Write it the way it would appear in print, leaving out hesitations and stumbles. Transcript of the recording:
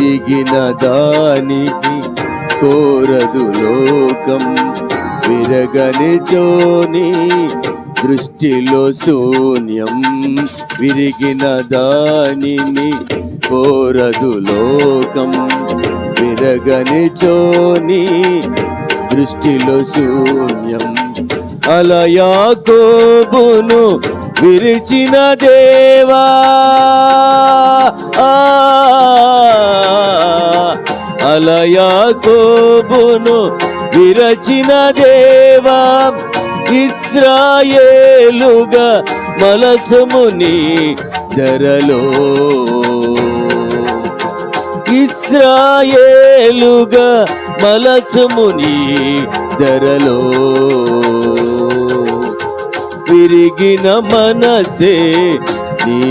విరిగిన దానికి కోరదు లోకం, విరగని చోని దృష్టిలో శూన్యం. విరిగిన దానిని కోరదు లోకం, విరగని చోని దృష్టిలో శూన్యం. అలా యాకోబును విరిచిన దేవా, అలా యాకోబును విరచిన దేవా, ఇశ్రాయేలుగా మలచుము నీ ధరలో. ఇశ్రాయేలుగా మలచుము నీ ధరలో. విరిగిన మనసే నీ